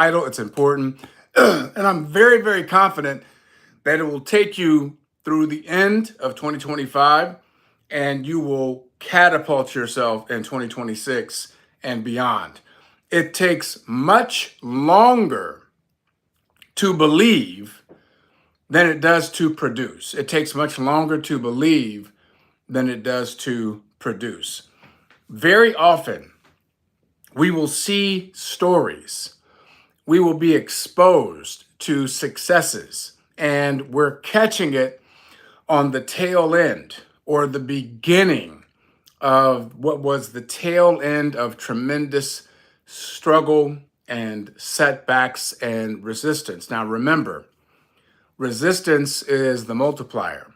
Vital, it's important. And I'm very, very confident that it will take you through the end of 2025 and you will catapult yourself in 2026 and beyond. It takes much longer to believe than it does to produce. It takes much longer to believe than it does to produce. Very often, we will see stories, we will be exposed to successes, and we're catching it on the tail end or the beginning of what was the tail end of tremendous struggle and setbacks and resistance. Now, remember, resistance is the multiplier.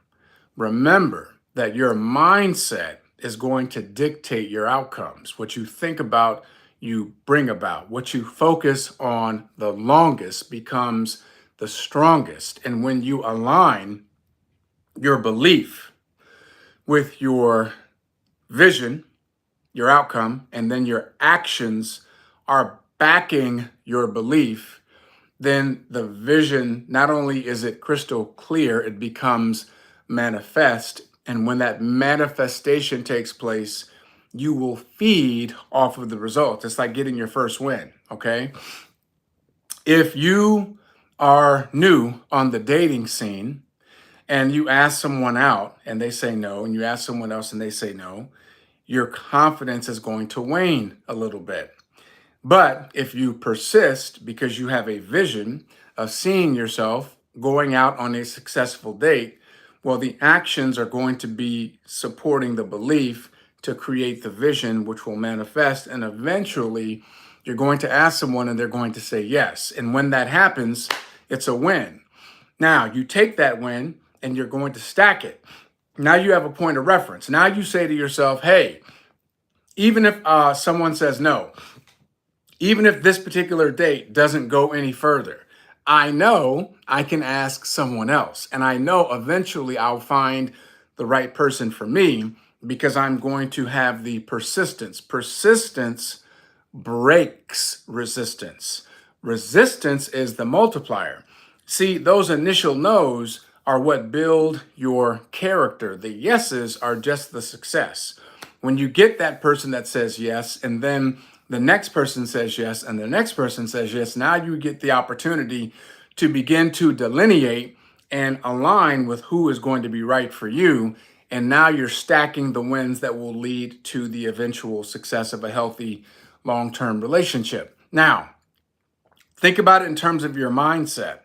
Remember that your mindset is going to dictate your outcomes. What you think about, you bring about. What you focus on the longest becomes the strongest. And when you align your belief with your vision, your outcome, and then your actions are backing your belief, then the vision, not only is it crystal clear, it becomes manifest. And when that manifestation takes place, you will feed off of the results. It's like getting your first win, okay? If you are new on the dating scene and you ask someone out and they say no, and you ask someone else and they say no, your confidence is going to wane a little bit. But if you persist because you have a vision of seeing yourself going out on a successful date, well, the actions are going to be supporting the belief to create the vision, which will manifest. And eventually, you're going to ask someone and they're going to say yes. And when that happens, it's a win. Now, you take that win and you're going to stack it. Now you have a point of reference. Now you say to yourself, hey, even if someone says no, even if this particular date doesn't go any further, I know I can ask someone else. And I know eventually I'll find the right person for me because I'm going to have the persistence. Persistence breaks resistance. Resistance is the multiplier. See, those initial no's are what build your character. The yeses are just the success. When you get that person that says yes, and then the next person says yes, and the next person says yes, now you get the opportunity to begin to delineate and align with who is going to be right for you. And now you're stacking the wins that will lead to the eventual success of a healthy long-term relationship. Now, think about it in terms of your mindset.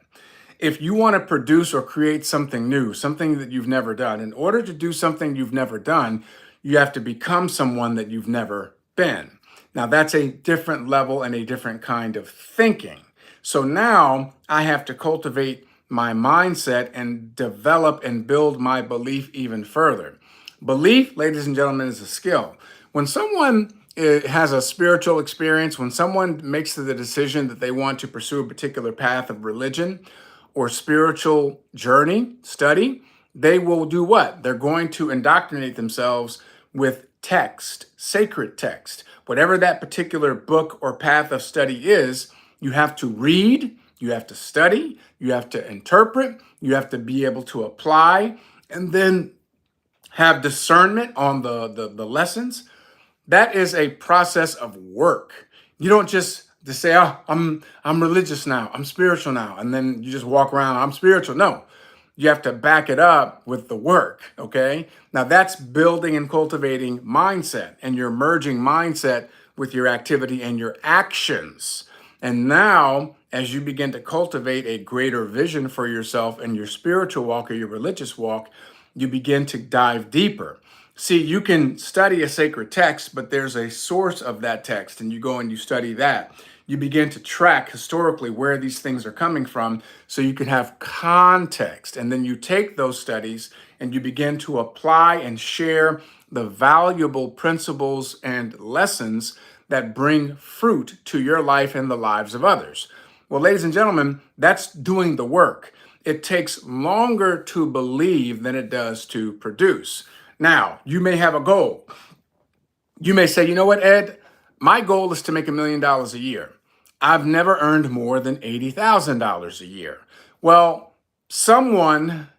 If you want to produce or create something new, something that you've never done, in order to do something you've never done, you have to become someone that you've never been. Now, that's a different level and a different kind of thinking. So now I have to cultivate my mindset and develop and build my belief even further. Belief, ladies and gentlemen, is a skill. When someone has a spiritual experience, when someone makes the decision that they want to pursue a particular path of religion or spiritual journey, study, they will do what? They're going to indoctrinate themselves with text, sacred text. Whatever that particular book or path of study is, you have to read, you have to study, you have to interpret, you have to be able to apply, and then have discernment on the lessons. That is a process of work. You don't just say, "Oh, I'm religious now, I'm spiritual now," and then you just walk around, "I'm spiritual." No, you have to back it up with the work, okay? Now that's building and cultivating mindset, and you're merging mindset with your activity and your actions. And now, as you begin to cultivate a greater vision for yourself and your spiritual walk or your religious walk, you begin to dive deeper. See, you can study a sacred text, but there's a source of that text, and you go and you study that. You begin to track historically where these things are coming from so you can have context. And then you take those studies and you begin to apply and share the valuable principles and lessons that bring fruit to your life and the lives of others. Well, ladies and gentlemen, that's doing the work. It takes longer to believe than it does to produce. Now, you may have a goal. You may say, you know what, Ed? My goal is to make $1 million a year. I've never earned more than $80,000 a year. Well, someone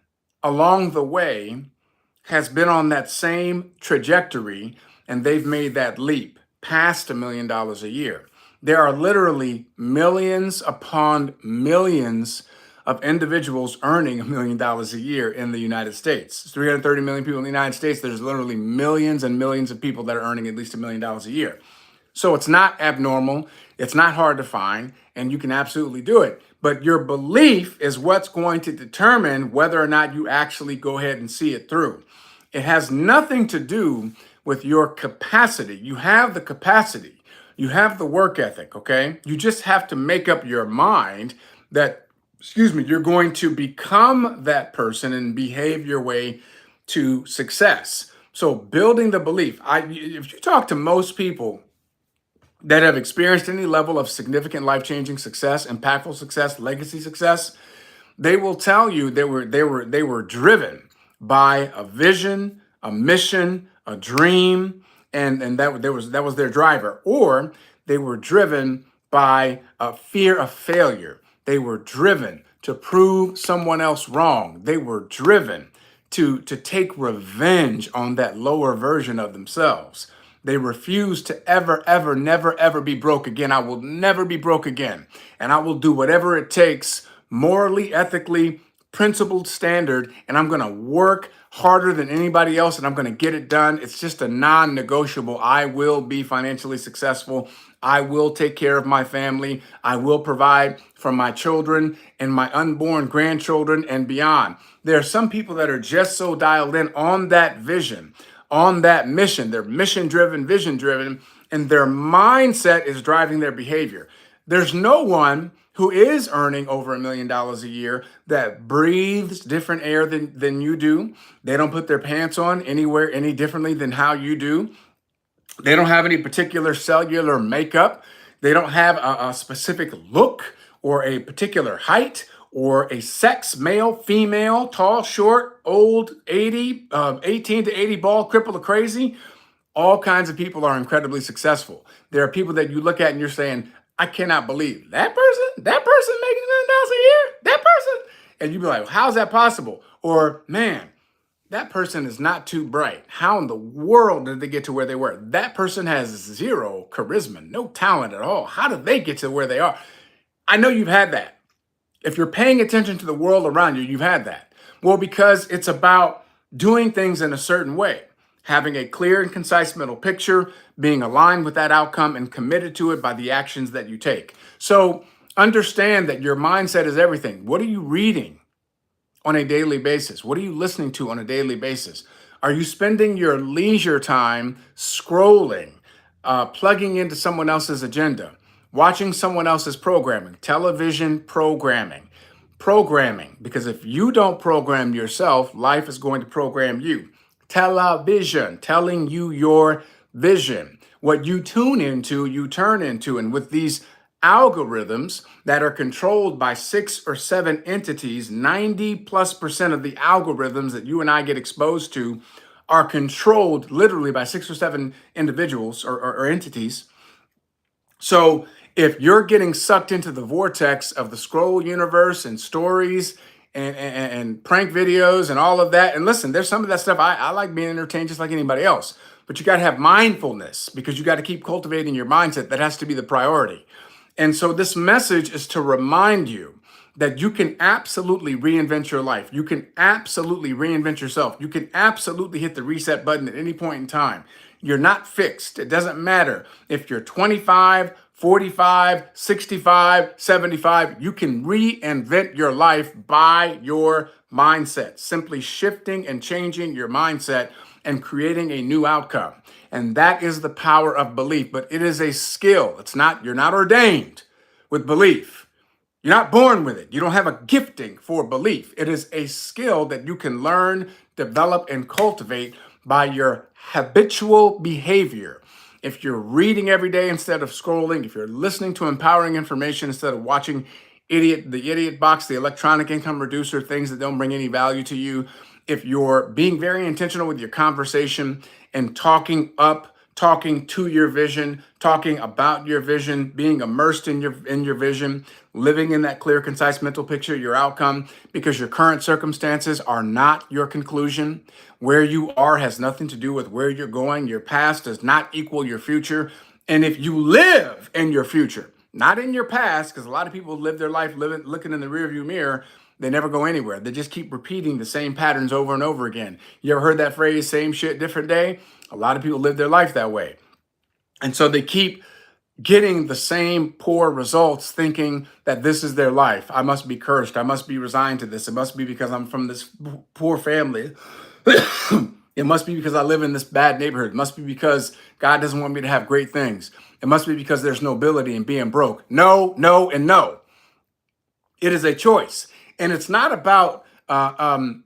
along the way has been on that same trajectory and they've made that leap past $1 million a year. There are literally millions upon millions of individuals earning $1 million a year in the United States. It's 330 million people in the United States. There's literally millions and millions of people that are earning at least $1 million a year. So it's not abnormal. It's not hard to find, and you can absolutely do it. But your belief is what's going to determine whether or not you actually go ahead and see it through. It has nothing to do with your capacity. You have the capacity, you have the work ethic, okay? You just have to make up your mind that, you're going to become that person and behave your way to success. So building the belief, if you talk to most people that have experienced any level of significant life-changing success, impactful success, legacy success, they will tell you they were driven by a vision, a mission, a dream, and that was their driver. Or they were driven by a fear of failure. They were driven to prove someone else wrong. They were driven to take revenge on that lower version of themselves. They refuse to ever, never, ever be broke again. I will never be broke again. And I will do whatever it takes, morally, ethically, principled, standard, and I'm going to work harder than anybody else and I'm going to get it done. It's just a non-negotiable. I will be financially successful. I will take care of my family. I will provide for my children and my unborn grandchildren and beyond. There are some people that are just so dialed in on that vision, on that mission. They're mission driven, vision driven, and their mindset is driving their behavior. There's no one who is earning over $1 million a year that breathes different air than you do. They don't put their pants on anywhere any differently than how you do. They don't have any particular cellular makeup. They don't have a specific look or a particular height or a sex, male, female, tall, short, old, 80, 18 to 80, bald, crippled, or crazy. All kinds of people are incredibly successful. There are people that you look at and you're saying, I cannot believe that person making $1 million a year, that person. And you'd be like, how's that possible? Or, man, that person is not too bright. How in the world did they get to where they were? That person has zero charisma, no talent at all. How did they get to where they are? I know you've had that. If you're paying attention to the world around you, you've had that. Well, because it's about doing things in a certain way, having a clear and concise mental picture, being aligned with that outcome and committed to it by the actions that you take. So understand that your mindset is everything. What are you reading on a daily basis? What are you listening to on a daily basis? Are you spending your leisure time scrolling, plugging into someone else's agenda, watching someone else's programming, television programming? Because if you don't program yourself, life is going to program you. Television, telling you your vision. What you tune into, you turn into. And with these algorithms that are controlled by 6 or 7 entities, 90+% of the algorithms that you and I get exposed to are controlled literally by 6 or 7 individuals or entities. So if you're getting sucked into the vortex of the scroll universe and stories and prank videos and all of that, and listen, there's some of that stuff I like being entertained just like anybody else, but you got to have mindfulness because you got to keep cultivating your mindset. That has to be the priority. And so this message is to remind you that you can absolutely reinvent your life. You can absolutely reinvent yourself. You can absolutely hit the reset button at any point in time. You're not fixed. It doesn't matter if you're 25, 45, 65, 75. You can reinvent your life by your mindset, simply shifting and changing your mindset and creating a new outcome. And that is the power of belief. But it is a skill. You're not ordained with belief. You're not born with it. You don't have a gifting for belief. It is a skill that you can learn, develop, and cultivate by your habitual behavior. If you're reading every day instead of scrolling, if you're listening to empowering information instead of watching the idiot box, the electronic income reducer, things that don't bring any value to you, if you're being very intentional with your conversation and talking up talking to your vision, talking about your vision, being immersed in your vision, living in that clear, concise mental picture, your outcome, because your current circumstances are not your conclusion. Where you are has nothing to do with where you're going. Your past does not equal your future. And if you live in your future, not in your past, because a lot of people live their life living, looking in the rearview mirror, they never go anywhere. They just keep repeating the same patterns over and over again. You ever heard that phrase, same shit, different day? A lot of people live their life that way. And so they keep getting the same poor results, thinking that this is their life. I must be cursed. I must be resigned to this. It must be because I'm from this poor family. It must be because I live in this bad neighborhood. It must be because God doesn't want me to have great things. It must be because there's nobility in being broke. No, no, and no. It is a choice. And it's not about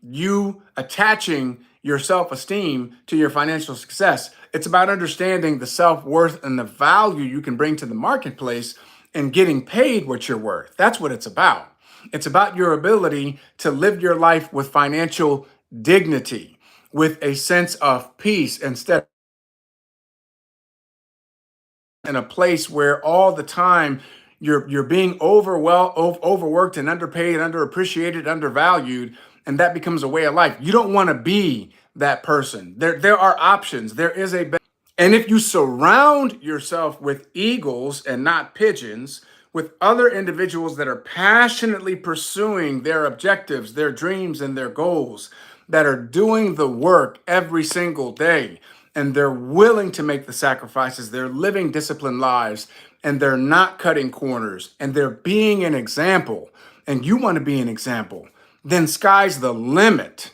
you attaching your self-esteem to your financial success. It's about understanding the self-worth and the value you can bring to the marketplace and getting paid what you're worth. That's what it's about. It's about your ability to live your life with financial dignity, with a sense of peace, instead in a place where all the time you're being overworked and underpaid, underappreciated, undervalued, and that becomes a way of life. You don't want to be that person. There are options. There is a and if you surround yourself with eagles and not pigeons, with other individuals that are passionately pursuing their objectives, their dreams, and their goals, that are doing the work every single day, and they're willing to make the sacrifices, they're living disciplined lives, and they're not cutting corners, and they're being an example, and you want to be an example, then sky's the limit.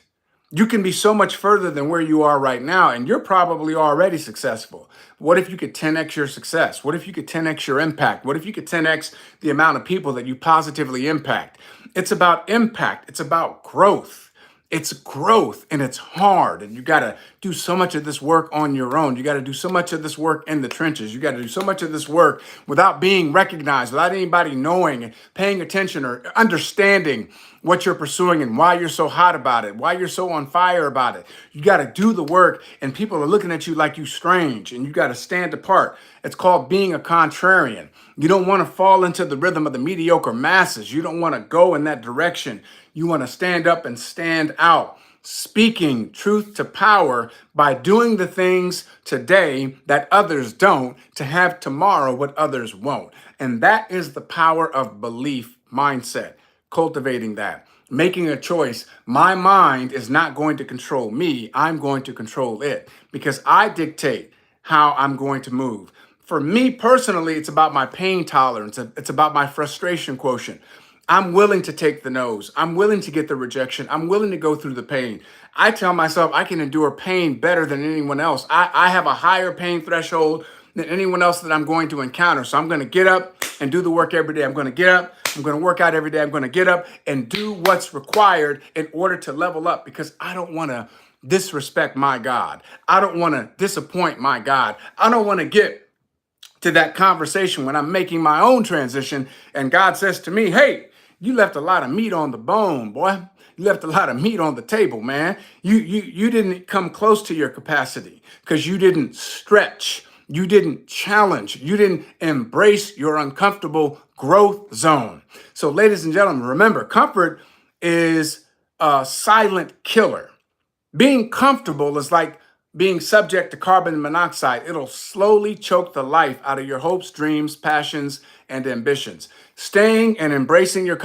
You can be so much further than where you are right now, and you're probably already successful. What if you could 10x your success? What if you could 10x your impact? What if you could 10x the amount of people that you positively impact? It's about impact. It's about growth. It's growth, and it's hard, and you got to do so much of this work on your own. You got to do so much of this work in the trenches. You got to do so much of this work without being recognized, without anybody knowing and paying attention or understanding what you're pursuing and why you're so hot about it, why you're so on fire about it. You got to do the work, and people are looking at you like you strange, and you got to stand apart. It's called being a contrarian. You don't want to fall into the rhythm of the mediocre masses. You don't want to go in that direction. You want to stand up and stand out, speaking truth to power by doing the things today that others don't, to have tomorrow what others won't. And that is the power of belief mindset, cultivating that, making a choice. My mind is not going to control me. I'm going to control it, because I dictate how I'm going to move. For me personally, it's about my pain tolerance. It's about my frustration quotient. I'm willing to take the no's. I'm willing to get the rejection. I'm willing to go through the pain. I tell myself I can endure pain better than anyone else. I have a higher pain threshold than anyone else that I'm going to encounter. So I'm going to get up and do the work every day. I'm going to get up. I'm going to work out every day. I'm going to get up and do what's required in order to level up, because I don't want to disrespect my God. I don't want to disappoint my God. I don't want to get to that conversation when I'm making my own transition and God says to me, hey, you left a lot of meat on the bone, boy. You left a lot of meat on the table, man. You didn't come close to your capacity because you didn't stretch. You didn't challenge. You didn't embrace your uncomfortable growth zone. So, ladies and gentlemen, remember, comfort is a silent killer. Being comfortable is like being subject to carbon monoxide. It'll slowly choke the life out of your hopes, dreams, passions, and ambitions. Staying and embracing your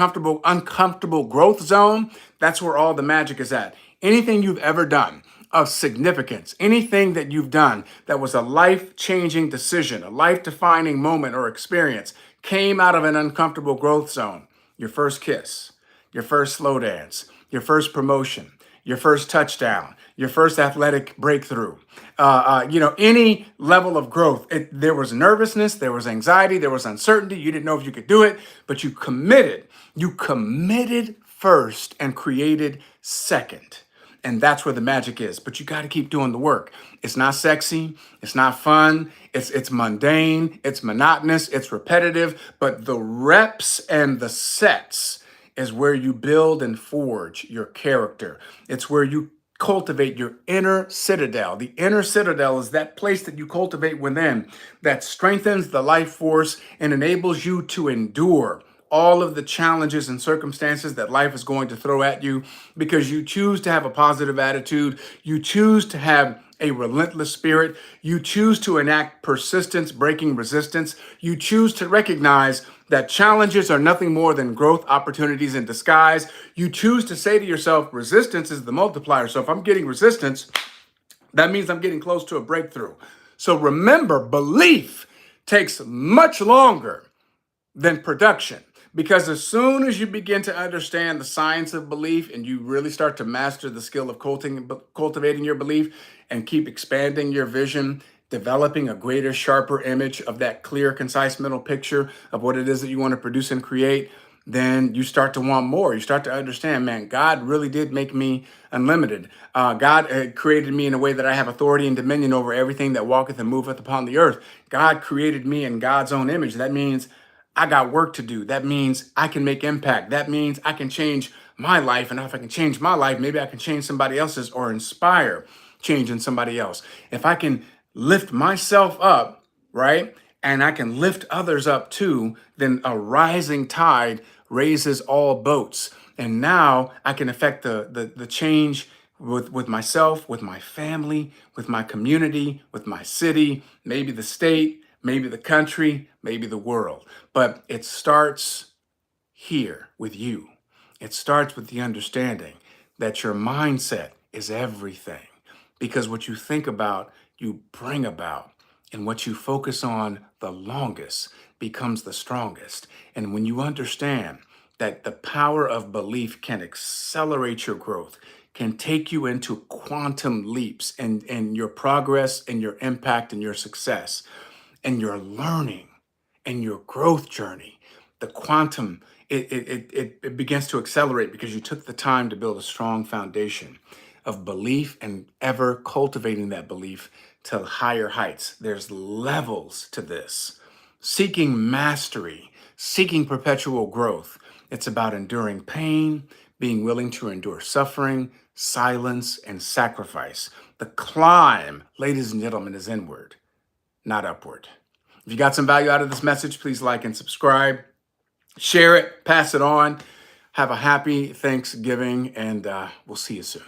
uncomfortable growth zone, that's where all the magic is at. Anything you've ever done of significance, anything that you've done that was a life-changing decision, a life-defining moment or experience, came out of an uncomfortable growth zone. Your first kiss, your first slow dance, your first promotion, your first touchdown, your first athletic breakthrough, any level of growth. There was nervousness, there was anxiety, there was uncertainty. You didn't know if you could do it, but you committed. You committed first and created second. And that's where the magic is. But you got to keep doing the work. It's not sexy. It's not fun. It's mundane. It's monotonous. It's repetitive. But the reps and the sets is where you build and forge your character. It's where you cultivate your inner citadel. The inner citadel is that place that you cultivate within that strengthens the life force and enables you to endure all of the challenges and circumstances that life is going to throw at you because you choose to have a positive attitude. You choose to have a relentless spirit. You choose to enact persistence, breaking resistance. You choose to recognize that challenges are nothing more than growth opportunities in disguise. You choose to say to yourself, resistance is the multiplier. So if I'm getting resistance, that means I'm getting close to a breakthrough. So remember, belief takes much longer than production. Because as soon as you begin to understand the science of belief and you really start to master the skill of cultivating your belief and keep expanding your vision, developing a greater, sharper image of that clear, concise mental picture of what it is that you want to produce and create, then you start to want more. You start to understand, man, God really did make me unlimited. God created me in a way that I have authority and dominion over everything that walketh and moveth upon the earth. God created me in God's own image. That means I got work to do. That means I can make impact. That means I can change my life. And if I can change my life, maybe I can change somebody else's or inspire change in somebody else. If I can lift myself up, right, and I can lift others up too, then a rising tide raises all boats. And now I can affect the change with myself, with my family, with my community, with my city, maybe the state, maybe the country, maybe the world. But it starts here with you. It starts with the understanding that your mindset is everything. Because what you think about, you bring about. And what you focus on the longest becomes the strongest. And when you understand that the power of belief can accelerate your growth, can take you into quantum leaps in your progress and your impact and your success and your learning and your growth journey, the quantum, it begins to accelerate because you took the time to build a strong foundation of belief and ever cultivating that belief to higher heights. There's levels to this. Seeking mastery, seeking perpetual growth. It's about enduring pain, being willing to endure suffering, silence, and sacrifice. The climb, ladies and gentlemen, is inward, not upward. If you got some value out of this message, please like and subscribe. Share it, pass it on. Have a happy Thanksgiving, and we'll see you soon.